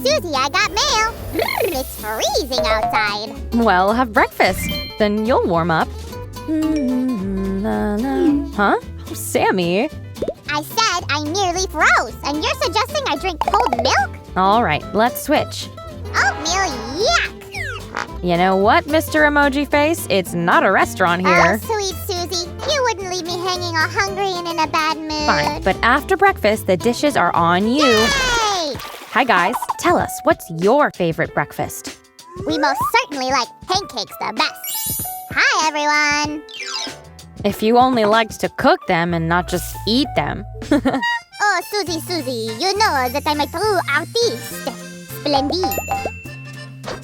Susie, I got mail. It's freezing outside. Well, have breakfast. Then you'll warm up. Huh? Sammy? I said I nearly froze, and you're suggesting I drink cold milk? All right, let's switch. Oatmeal, yuck! You know what, Mr. Emoji Face? It's not a restaurant here. Oh, sweet Susie, you wouldn't leave me hanging all hungry and in a bad mood. Fine, but after breakfast, the dishes are on you. Yay! Hi, guys. Tell us, what's your favorite breakfast? We most certainly like pancakes the best. Hi, everyone. If you only liked to cook them and not just eat them. Oh, Susie, you know that I'm a true artiste. Splendid.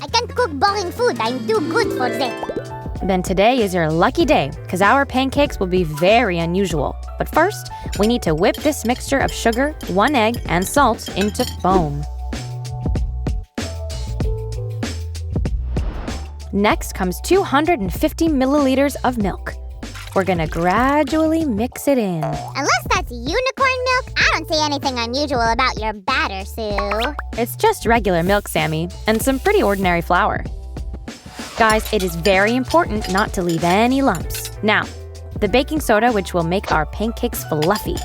I can't cook boring food. I'm too good for that. Then today is your lucky day, because our pancakes will be very unusual. But first, we need to whip this mixture of sugar, 1 egg, and salt into foam. Next comes 250 milliliters of milk. We're gonna gradually mix it in. Unless that's unicorn milk, I don't see anything unusual about your batter, Sue. It's just regular milk, Sammy, and some pretty ordinary flour. Guys, it is very important not to leave any lumps. Now, the baking soda, which will make our pancakes fluffy.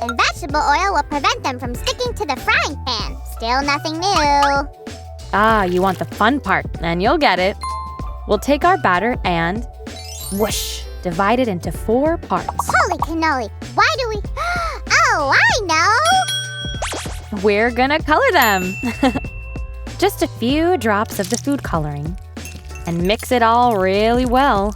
And vegetable oil will prevent them from sticking to the frying pan. Still nothing new. Ah, you want the fun part, and you'll get it. We'll take our batter and whoosh, divide it into 4 parts. Holy cannoli, why do we... Oh, I know! We're gonna color them. Just a few drops of the food coloring and mix it all really well.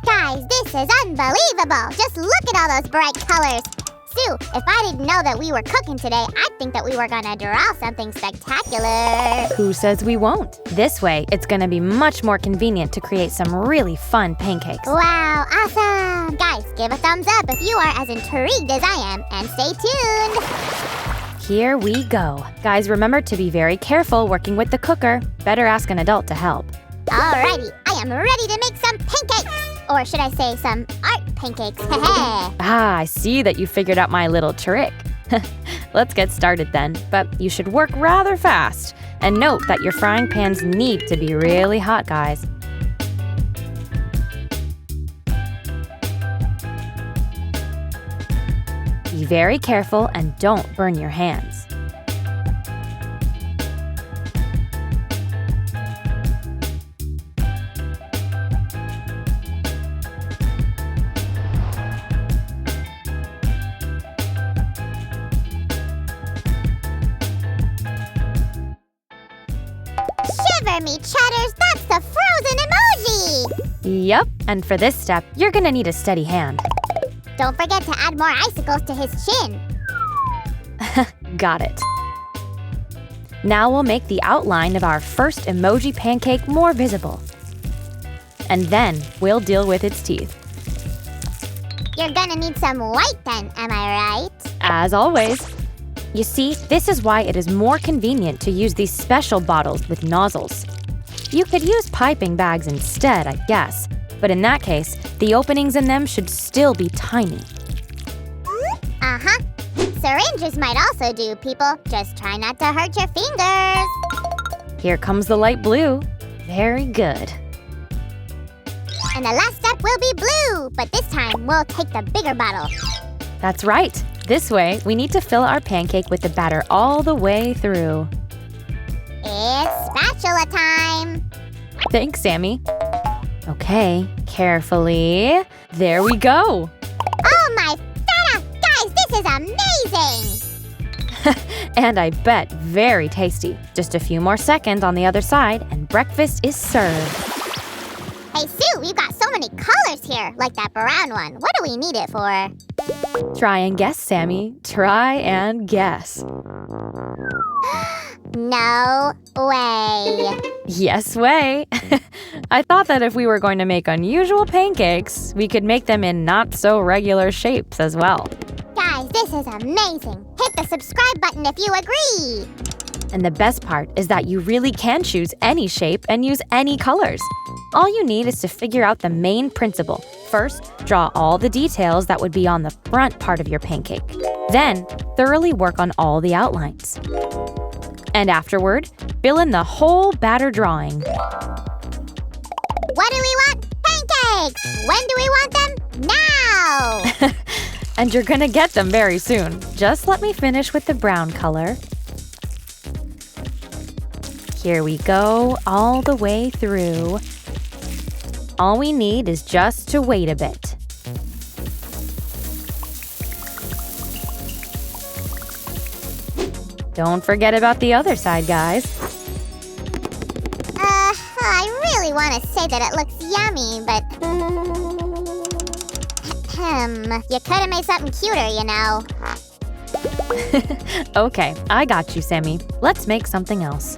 Guys, this is unbelievable! Just look at all those bright colors! Sue, if I didn't know that we were cooking today, I'd think that we were gonna draw something spectacular. Who says we won't? This way, it's gonna be much more convenient to create some really fun pancakes. Wow, awesome! Guys, give a thumbs up if you are as intrigued as I am, and stay tuned! Here we go. Guys, remember to be very careful working with the cooker. Better ask an adult to help. Alrighty, I am ready to make some pancakes! Or should I say some art pancakes, heh. Ah, I see that you figured out my little trick. Let's get started then, but you should work rather fast. And note that your frying pans need to be really hot, guys. Be very careful and don't burn your hands. Shiver me chatters, that's the frozen emoji! Yep, and for this step, you're gonna need a steady hand. Don't forget to add more icicles to his chin. Got it. Now we'll make the outline of our first emoji pancake more visible. And then we'll deal with its teeth. You're gonna need some white then, am I right? As always. You see, this is why it is more convenient to use these special bottles with nozzles. You could use piping bags instead, I guess, but in that case, the openings in them should still be tiny. Uh-huh. Syringes might also do, people. Just try not to hurt your fingers. Here comes the light blue. Very good. And the last step will be blue, but this time we'll take the bigger bottle. That's right. This way, we need to fill our pancake with the batter all the way through. It's spatula time. Thanks, Sammy. Okay, carefully. There we go. Oh my feta! Guys, this is amazing! And I bet very tasty. Just a few more seconds on the other side and breakfast is served. Hey, Sue, we've got so many colors here, like that brown one. What do we need it for? Try and guess, Sammy. Try and guess. No way. Yes way. I thought that if we were going to make unusual pancakes, we could make them in not-so-regular shapes as well. Guys, this is amazing. Hit the subscribe button if you agree. And the best part is that you really can choose any shape and use any colors. All you need is to figure out the main principle. First, draw all the details that would be on the front part of your pancake. Then, thoroughly work on all the outlines. And afterward, fill in the whole batter drawing. What do we want? Pancakes! When do we want them? Now! And you're gonna get them very soon. Just let me finish with the brown color. Here we go, all the way through. All we need is just to wait a bit. Don't forget about the other side, guys. I really want to say that it looks yummy, but... you could have made something cuter, you know. Okay, I got you, Sammy. Let's make something else.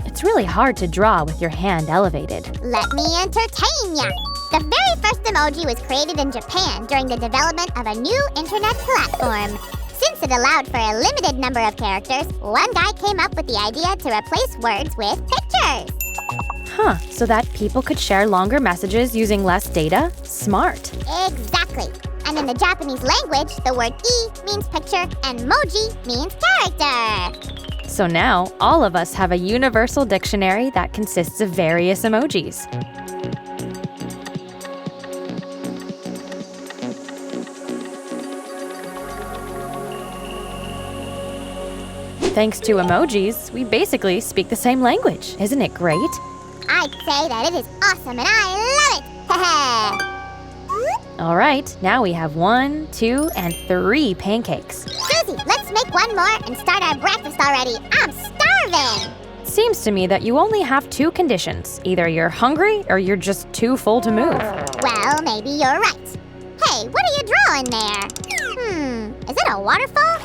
It's really hard to draw with your hand elevated. Let me entertain ya. The very first emoji was created in Japan during the development of a new internet platform. Since it allowed for a limited number of characters, one guy came up with the idea to replace words with pictures. Huh, so that people could share longer messages using less data? Smart. Exactly. And in the Japanese language, the word "e" means picture and "moji" means character. So now, all of us have a universal dictionary that consists of various emojis. Thanks to emojis, we basically speak the same language. Isn't it great? I'd say that it is awesome and I love it! All right, now we have 1, 2, and 3 pancakes. Susie, let's make one more and start our breakfast already. I'm starving! Seems to me that you only have 2 conditions. Either you're hungry or you're just too full to move. Well, maybe you're right. Hey, what are you drawing there? Is it a waterfall?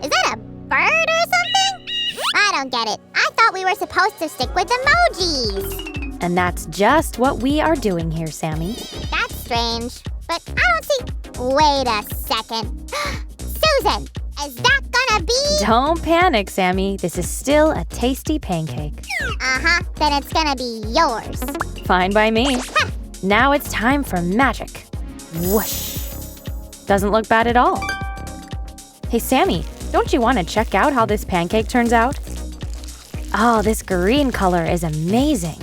Is that a bird or something? I don't get it. I thought we were supposed to stick with emojis. And that's just what we are doing here, Sammy. That's strange, but I don't see... Wait a second. Susan, is that gonna be... Don't panic, Sammy. This is still a tasty pancake. Uh-huh, then it's gonna be yours. Fine by me. Now it's time for magic. Whoosh. Doesn't look bad at all. Hey, Sammy, don't you want to check out how this pancake turns out? Oh, this green color is amazing.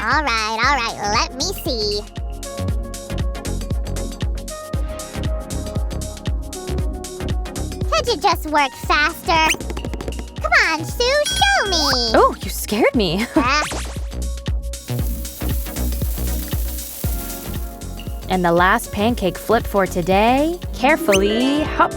All right, let me see. Could you just work faster? Come on, Sue, show me. Oh, you scared me. And the last pancake flip for today. Carefully, hop.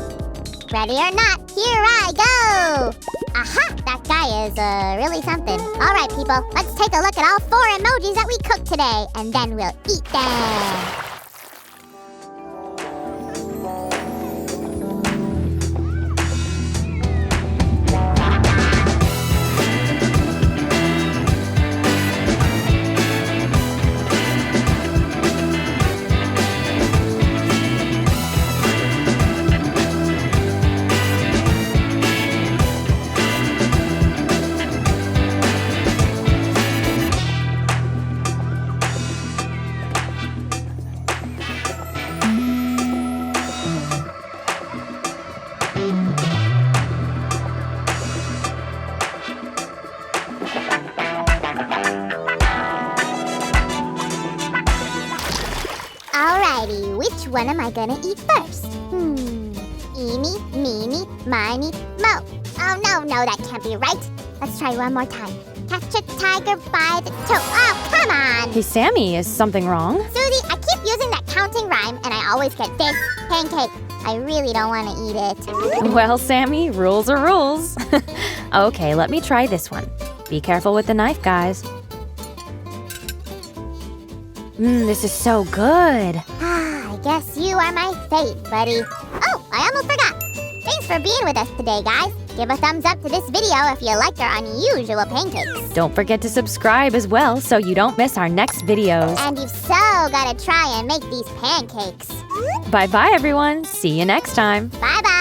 Ready or not, here I go! Aha! That guy is really something. All right, people, let's take a look at all 4 emojis that we cooked today, and then we'll eat them. Alrighty, which one am I gonna eat first? Eeny, meeny, miny, mo. Oh, no, that can't be right. Let's try one more time. Catch a tiger by the toe. Oh, come on! Hey, Sammy, is something wrong? Susie, I keep using that counting rhyme, and I always get this pancake. I really don't want to eat it. Well, Sammy, rules are rules. Okay, let me try this one. Be careful with the knife, guys. This is so good. I guess you are my fate, buddy. Oh, I almost forgot. Thanks for being with us today, guys. Give a thumbs up to this video if you liked our unusual pancakes. Don't forget to subscribe as well so you don't miss our next videos. And you've so gotta try and make these pancakes. Bye-bye, everyone. See you next time. Bye-bye.